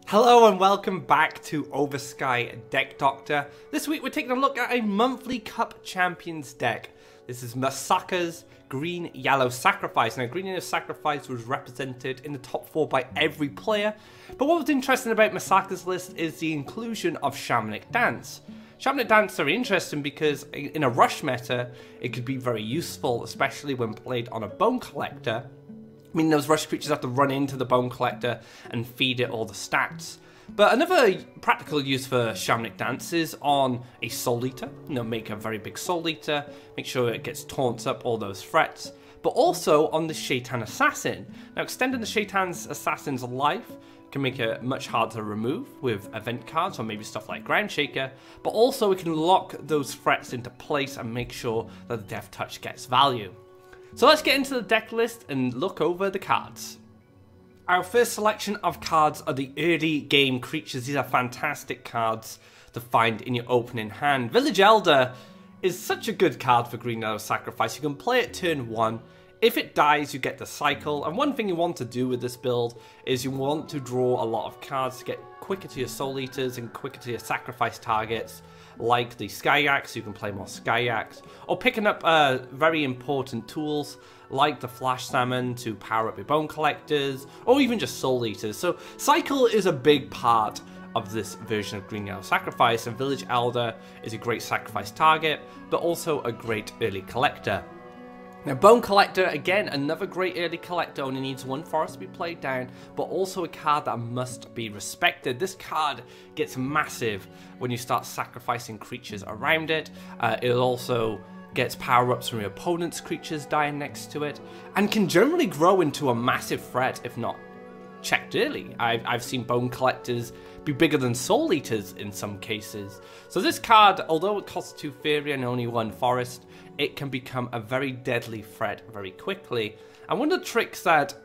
Hello and welcome back to Oversky Deck Doctor. This week we're taking a look at a monthly Cup Champions deck. This is Masaka's Green Yellow Sacrifice. Now, Green Yellow Sacrifice was represented in the top 4 by every player. But what was interesting about Masaka's list is the inclusion of Shamanic Dance. Shamanic Dance is very interesting because in a rush meta, it could be very useful, especially when played on a Bone Collector. I mean, those rush creatures have to run into the Bone Collector and feed it all the stats. But another practical use for Shamanic Dance is on a Soul Eater. Make a very big Soul Eater, make sure it gets taunts up all those threats. But also on the Shaitan Assassin. Now, extending the Shaitan Assassin's life can make it much harder to remove with event cards or maybe stuff like Ground Shaker. But also it can lock those threats into place and make sure that the Death Touch gets value. So let's get into the deck list and look over the cards. Our first selection of cards are the early game creatures. These are fantastic cards to find in your opening hand. Village Elder is such a good card for Green Yellow Sacrifice. You can play it turn 1. If it dies, you get the cycle. And one thing you want to do with this build is you want to draw a lot of cards to get quicker to your Soul Eaters and quicker to your sacrifice targets, like the Skyax. You can play more Skyax, or picking up very important tools like the Flash Salmon to power up your Bone Collectors, or even just Soul Eaters. So cycle is a big part of this version of Green Yellow Sacrifice, and Village Elder is a great sacrifice target, but also a great early collector. Now, Bone Collector, again, another great early collector, only needs one forest to be played down, but also a card that must be respected. This card gets massive when you start sacrificing creatures around it. It also gets power-ups from your opponent's creatures dying next to it, and can generally grow into a massive threat if not checked early. I've seen Bone Collectors be bigger than Soul Eaters in some cases. So this card, although it costs 2 Faeria and only 1 forest, it can become a very deadly threat very quickly. And one of the tricks that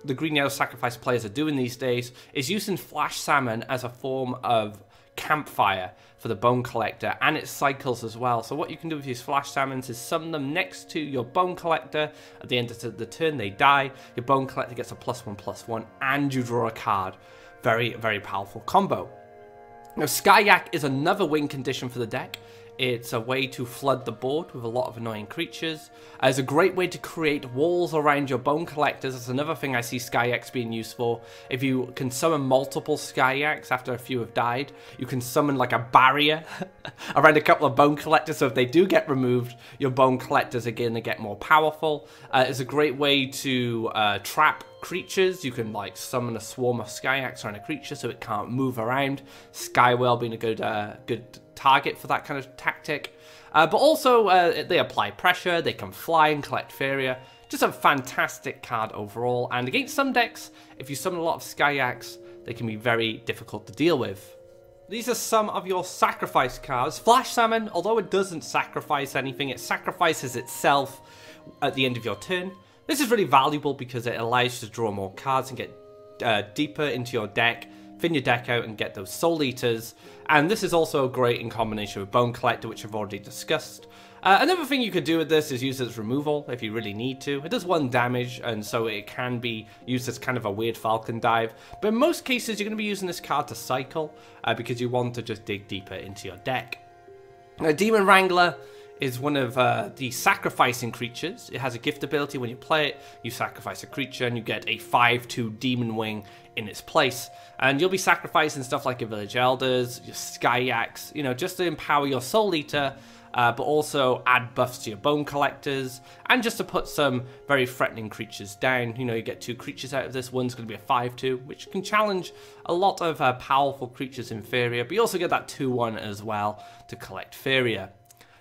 the Green Yellow Sacrifice players are doing these days is using Flash Salmon as a form of campfire for the Bone Collector, and it cycles as well. So what you can do with these Flash Salmons is summon them next to your Bone Collector. At the end of the turn, they die. Your Bone Collector gets a +1/+1, and you draw a card. Very, very powerful combo. Now, Skyax is another win condition for the deck. It's a way to flood the board with a lot of annoying creatures. It's a great way to create walls around your Bone Collectors. That's another thing I see Skyax being used for. If you can summon multiple Skyax after a few have died, you can summon like a barrier around a couple of Bone Collectors, so if they do get removed, your Bone Collectors are going to get more powerful. It's a great way to trap creatures. You can like summon a swarm of Skyax around a creature so it can't move around. Skywell being a good target for that kind of tactic. But also they apply pressure, they can fly and collect Faeria. Just a fantastic card overall, and against some decks, if you summon a lot of Skyax, they can be very difficult to deal with. These are some of your sacrifice cards. Flash Salmon, although it doesn't sacrifice anything, it sacrifices itself at the end of your turn. This is really valuable because it allows you to draw more cards and get deeper into your deck, thin your deck out and get those Soul Eaters. And this is also great in combination with Bone Collector, which I've already discussed. Another thing you could do with this is use it as removal if you really need to. It does 1 damage, and so it can be used as kind of a weird Falcon dive. But in most cases, you're going to be using this card to cycle because you want to just dig deeper into your deck. Now, Demon Wrangler is one of the sacrificing creatures. It has a gift ability. When you play it, you sacrifice a creature and you get a 5/2 Demon Wing in its place. And you'll be sacrificing stuff like your Village Elders, your Skyax, just to empower your Soul Eater, but also add buffs to your Bone Collectors, and just to put some very threatening creatures down. You get 2 creatures out of this. One's going to be a 5/2, which can challenge a lot of powerful creatures in Faeria, but you also get that 2/1 as well to collect Faeria.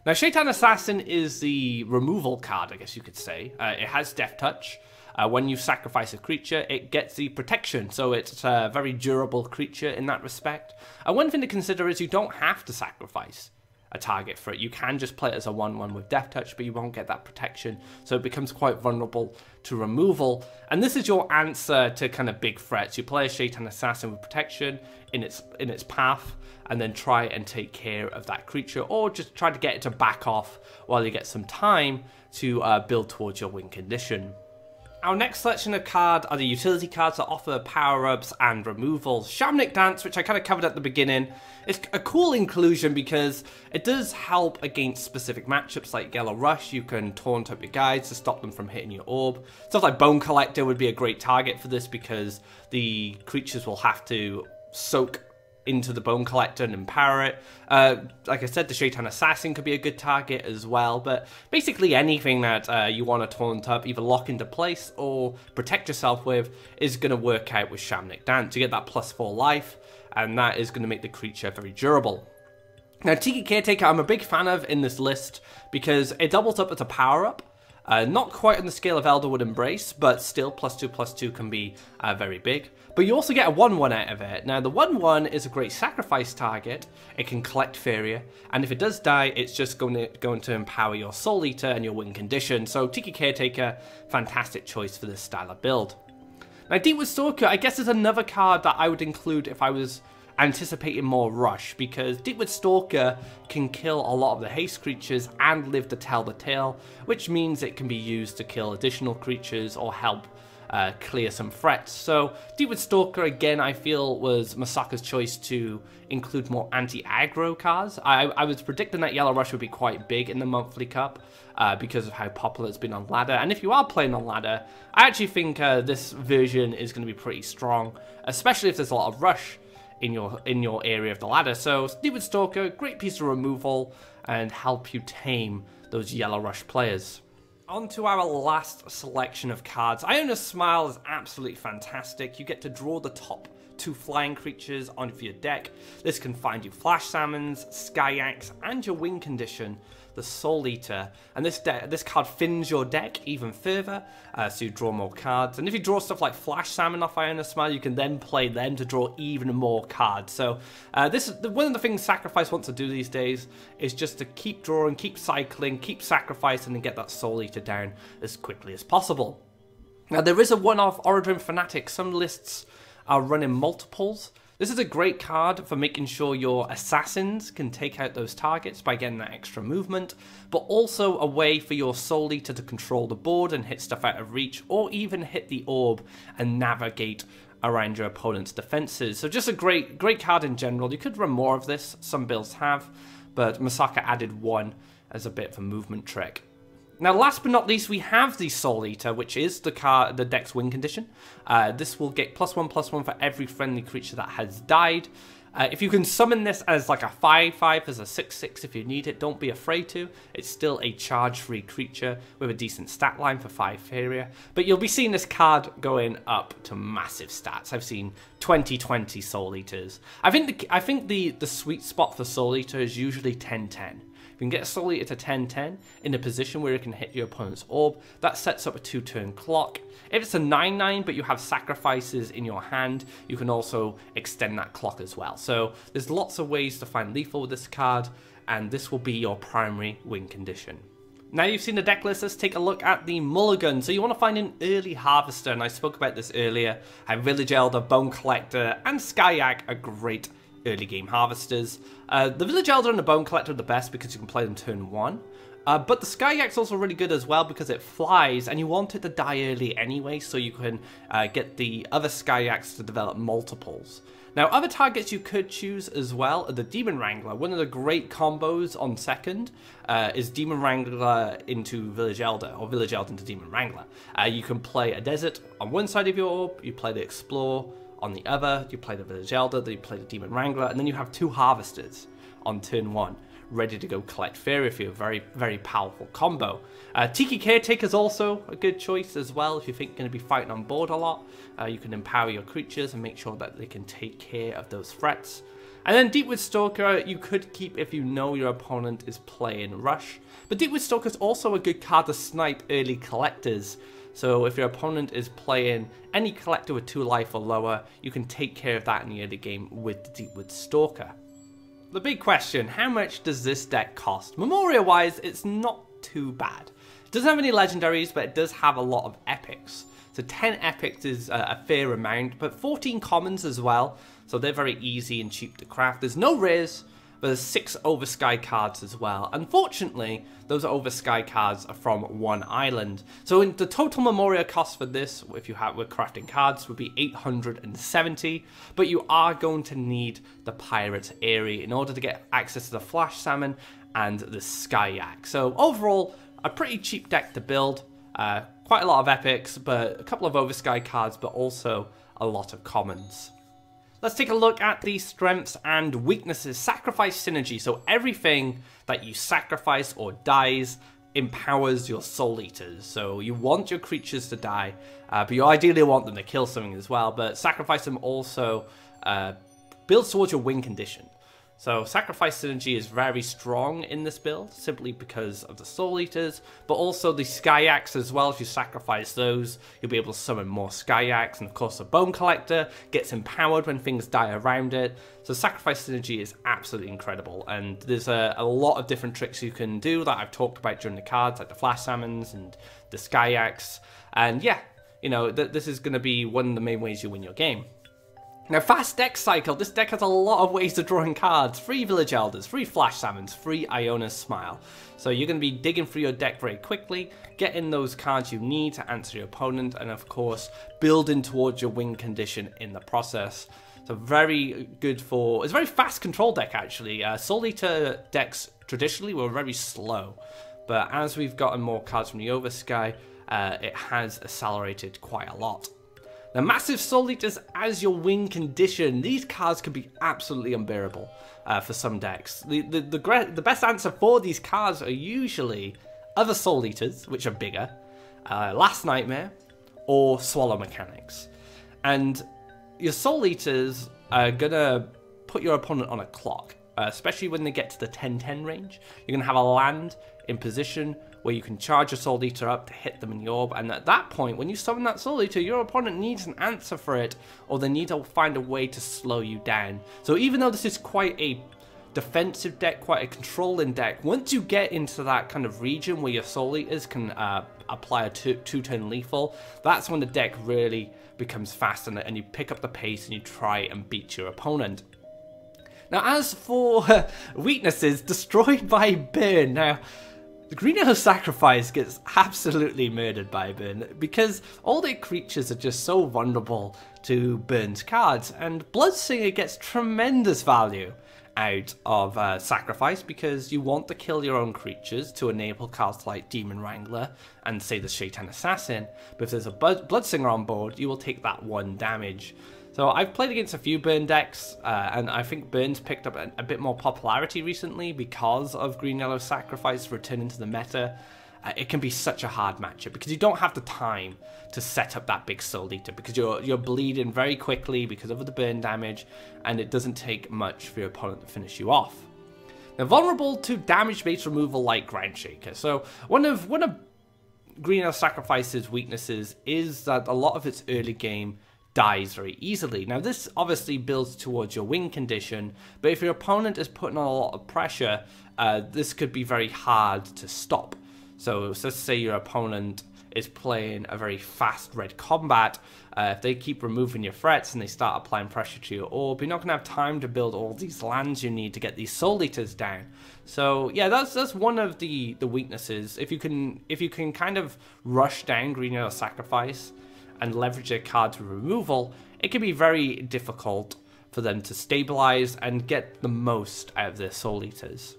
Now, Shaitan Assassin is the removal card, I guess you could say. It has Death Touch. When you sacrifice a creature, it gets the protection, so it's a very durable creature in that respect. And one thing to consider is you don't have to sacrifice a target for it. You can just play it as a 1/1 with Death Touch, but you won't get that protection, so it becomes quite vulnerable to removal. And this is your answer to kind of big threats. You play a Shaitan Assassin with protection in its path, and then try and take care of that creature, or just try to get it to back off while you get some time to build towards your win condition. Our next selection of cards are the utility cards that offer power-ups and removals. Shamanic Dance, which I kind of covered at the beginning, is a cool inclusion because it does help against specific matchups like Yellow Rush. You can taunt up your guys to stop them from hitting your orb. Stuff like Bone Collector would be a great target for this because the creatures will have to soak into the Bone Collector and empower it. Like I said, the Shaitan Assassin could be a good target as well, but basically anything that you want to taunt up, either lock into place or protect yourself with, is going to work out with Shamanic Dance. You get that +4 life, and that is going to make the creature very durable. Now, Tiki Caretaker I'm a big fan of in this list because it doubles up as a power-up. Not quite on the scale of Elderwood Embrace, but still +2/+2 can be very big. But you also get a 1/1 out of it. Now the 1/1 is a great sacrifice target. It can collect Faeria, and if it does die, it's just going to empower your Soul Eater and your win condition. So Tiki Caretaker, fantastic choice for this style of build. Now Deepwood Stalker, I guess, is another card that I would include if I was anticipating more rush, because Deepwood Stalker can kill a lot of the haste creatures and live to tell the tale, which means it can be used to kill additional creatures or help clear some threats. So Deepwood Stalker, again, I feel was Masaka's choice to include more anti-aggro cards. I was predicting that Yellow Rush would be quite big in the monthly cup because of how popular it's been on ladder. And if you are playing on ladder, I actually think this version is going to be pretty strong, especially if there's a lot of rush in your area of the ladder. So Deepwood Stalker, great piece of removal and help you tame those Yellow Rush players. On to our last selection of cards. Iona's Smile is absolutely fantastic. You get to draw the top 2 flying creatures onto your deck. This can find you Flash Salmons, Skyax, and your win condition, the Soul Eater. And this card thins your deck even further, so you draw more cards. And if you draw stuff like Flash Salmon off Iona's Smile, you can then play them to draw even more cards. So this is one of the things Sacrifice wants to do these days, is just to keep drawing, keep cycling, keep sacrificing, and get that Soul Eater down as quickly as possible. Now there is a one-off Origin Fanatic. Some lists are running multiples. This is a great card for making sure your assassins can take out those targets by getting that extra movement, but also a way for your Soul Eater to control the board and hit stuff out of reach, or even hit the orb and navigate around your opponent's defenses. So just a great card in general. You could run more of this, some builds have, but Masaka added one as a bit of a movement trick. Now, last but not least, we have the Soul Eater, which is the deck's win condition. This will get +1/+1 for every friendly creature that has died. If you can summon this as like a 5/5, as a 6/6 if you need it, don't be afraid to. It's still a charge-free creature with a decent stat line for 5 Faeria. But you'll be seeing this card going up to massive stats. I've seen 20/20 Soul Eaters. I think the sweet spot for Soul Eater is usually 10/10. If you can get a Soul Eater to 10/10 in a position where it can hit your opponent's orb, that sets up a 2-turn clock. If it's a 9/9 but you have sacrifices in your hand, you can also extend that clock as well. So there's lots of ways to find lethal with this card, and this will be your primary win condition. Now you've seen the deck list, let's take a look at the Mulligan. So you want to find an early Harvester, and I spoke about this earlier. Village Elder, Bone Collector, and Skyax are great early game harvesters. The Village Elder and the Bone Collector are the best because you can play them turn 1. But the Skyax is also really good as well because it flies and you want it to die early anyway, so you can get the other Skyax to develop multiples. Now, other targets you could choose as well are the Demon Wrangler. One of the great combos on second is Demon Wrangler into Village Elder, or Village Elder into Demon Wrangler. You can play a Desert on one side of your orb, you play the Explore on the other, you play the Village Elder, then you play the Demon Wrangler, and then you have 2 Harvesters on turn 1, ready to go collect Faeria for you. Very, very powerful combo. Tiki Caretaker is also a good choice as well. If you think you're going to be fighting on board a lot, you can empower your creatures and make sure that they can take care of those threats. And then Deepwood Stalker you could keep if you know your opponent is playing Rush. But Deepwood Stalker is also a good card to snipe early collectors. So if your opponent is playing any collector with 2 life or lower, you can take care of that in the early game with the Deepwood Stalker. The big question, how much does this deck cost? Memoria-wise, it's not too bad. It doesn't have any legendaries, but it does have a lot of epics. So 10 epics is a fair amount, but 14 commons as well, so they're very easy and cheap to craft. There's no rares, but there's 6 Oversky cards as well. Unfortunately, those Oversky cards are from one island. So the total memorial cost for this, if you were crafting cards, would be 870, but you are going to need the Pirate's Eyrie in order to get access to the Flash Salmon and the Skyak. So overall, a pretty cheap deck to build. Quite a lot of epics, but a couple of Oversky cards, but also a lot of commons. Let's take a look at the strengths and weaknesses. Sacrifice synergy. So everything that you sacrifice or dies empowers your Soul Eaters. So you want your creatures to die, but you ideally want them to kill something as well. But sacrifice them also builds towards your win condition. So Sacrifice Synergy is very strong in this build, simply because of the Soul Eaters, but also the Skyaks as well. If you sacrifice those, you'll be able to summon more Skyaks, and of course the Bone Collector gets empowered when things die around it. So Sacrifice Synergy is absolutely incredible, and there's a lot of different tricks you can do that I've talked about during the cards, like the Flash Salmons and the Skyaks, and yeah, you know, this is going to be one of the main ways you win your game. Now, fast deck cycle. This deck has a lot of ways to draw in cards. 3 Village Elders, 3 Flash Salmons, 3 Iona's Smile. So you're going to be digging through your deck very quickly, getting those cards you need to answer your opponent, and of course, building towards your win condition in the process. So very good for... It's a very fast control deck, actually. Soul Eater decks traditionally were very slow, but as we've gotten more cards from the Oversky, it has accelerated quite a lot. Now, massive Soul Eaters as your win condition. These cards can be absolutely unbearable for some decks. The best answer for these cards are usually other Soul Eaters, which are bigger, Last Nightmare, or Swallow Mechanics. And your Soul Eaters are going to put your opponent on a clock, especially when they get to the 10-10 range. You're going to have a land in position where you can charge a Soul Eater up to hit them in the orb, and at that point, when you summon that Soul Eater, your opponent needs an answer for it, or they need to find a way to slow you down. So even though this is quite a defensive deck, quite a controlling deck, once you get into that kind of region where your Soul Eaters can apply a two-turn lethal, that's when the deck really becomes fast, and you pick up the pace and you try and beat your opponent. Now, as for weaknesses, destroyed by burn. Now, the Green Yellow Sacrifice gets absolutely murdered by burn because all their creatures are just so vulnerable to burned cards, and Bloodsinger gets tremendous value out of Sacrifice because you want to kill your own creatures to enable cards like Demon Wrangler and, say, the Shaitan Assassin, but if there's a Bloodsinger on board, you will take that 1 damage. So I've played against a few burn decks, and I think burn's picked up a bit more popularity recently because of Green Yellow Sacrifice returning to the meta. It can be such a hard matchup because you don't have the time to set up that big Soul Eater because you're bleeding very quickly because of the burn damage, and it doesn't take much for your opponent to finish you off. Now, vulnerable to damage-based removal like Groundshaker. So one of Green Yellow Sacrifice's weaknesses is that a lot of its early game dies very easily. Now, this obviously builds towards your win condition, but if your opponent is putting on a lot of pressure, this could be very hard to stop. So let's say your opponent is playing a very fast red combat. If they keep removing your threats and they start applying pressure to your orb, you're not going to have time to build all these lands you need to get these Soul Eaters down. So yeah, that's one of the weaknesses. If you can kind of rush down Green Yellow Sacrifice and leverage their card to removal, it can be very difficult for them to stabilize and get the most out of their Soul Eaters.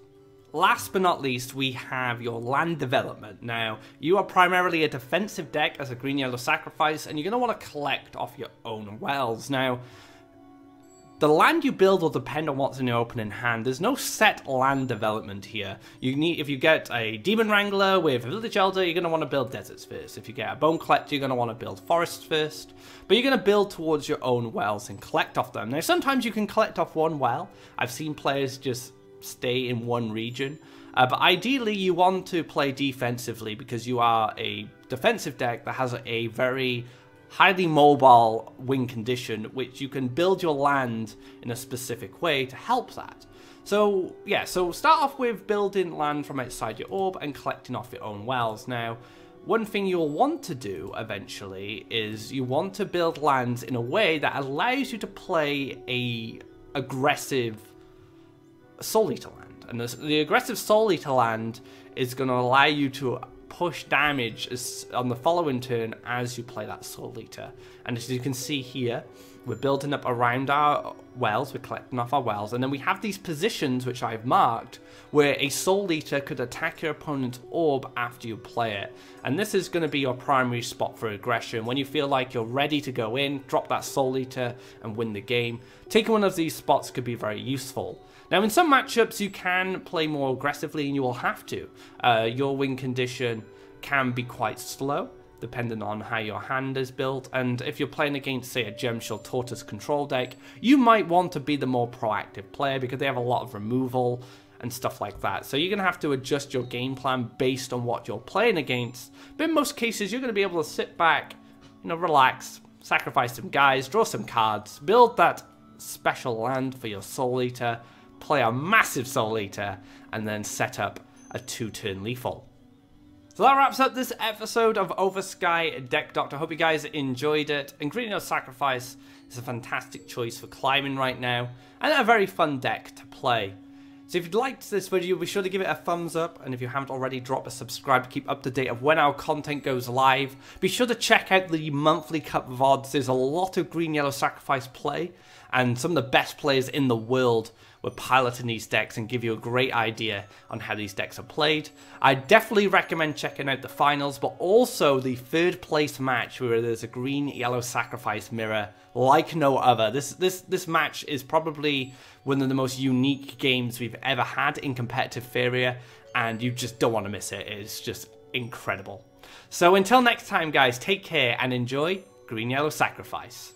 Last but not least, we have your land development. Now, you are primarily a defensive deck as a Green Yellow Sacrifice, and you're going to want to collect off your own wells. Now, the land you build will depend on what's in your opening hand. There's no set land development here. If you get a Demon Wrangler with a Village Elder, you're going to want to build deserts first. If you get a Bone Collector, you're going to want to build forests first. But you're going to build towards your own wells and collect off them. Now, sometimes you can collect off one well. I've seen players just stay in one region. But ideally, you want to play defensively because you are a defensive deck that has a very highly mobile win condition, which you can build your land in a specific way to help that. So yeah, so start off with building land from outside your orb and collecting off your own wells. Now, one thing you'll want to do eventually is you want to build lands in a way that allows you to play a aggressive Soul Eater land. And the aggressive Soul Eater land is going to allow you to push damage on the following turn as you play that Soul Eater. And as you can see here, we're building up around our wells, we're collecting off our wells, and then we have these positions which I've marked where a Soul Eater could attack your opponent's orb after you play it. And this is going to be your primary spot for aggression. When you feel like you're ready to go in, drop that Soul Eater and win the game. Taking one of these spots could be very useful. Now in some matchups you can play more aggressively and you will have to. Your win condition can be quite slow, depending on how your hand is built, and if you're playing against, say, a Gemshell Tortoise control deck, you might want to be the more proactive player because they have a lot of removal and stuff like that. So you're going to have to adjust your game plan based on what you're playing against, but in most cases you're going to be able to sit back, relax, sacrifice some guys, draw some cards, build that special land for your Soul Eater, play a massive Soul Eater, and then set up a 2-turn lethal. So that wraps up this episode of Oversky Deck Doctor. I hope you guys enjoyed it. Ingredient Sacrifice is a fantastic choice for climbing right now, and a very fun deck to play. So if you liked this video, be sure to give it a thumbs up, and if you haven't already, drop a subscribe to keep up to date of when our content goes live. Be sure to check out the monthly cup VODs. There's a lot of Green-Yellow Sacrifice play, and some of the best players in the world were piloting these decks and give you a great idea on how these decks are played. I definitely recommend checking out the finals, but also the third place match where there's a Green-Yellow Sacrifice mirror like no other. This match is probably one of the most unique games we've ever had in competitive Faeria, and you just don't want to miss it. It's just incredible. So until next time, guys, take care and enjoy Green-Yellow Sacrifice.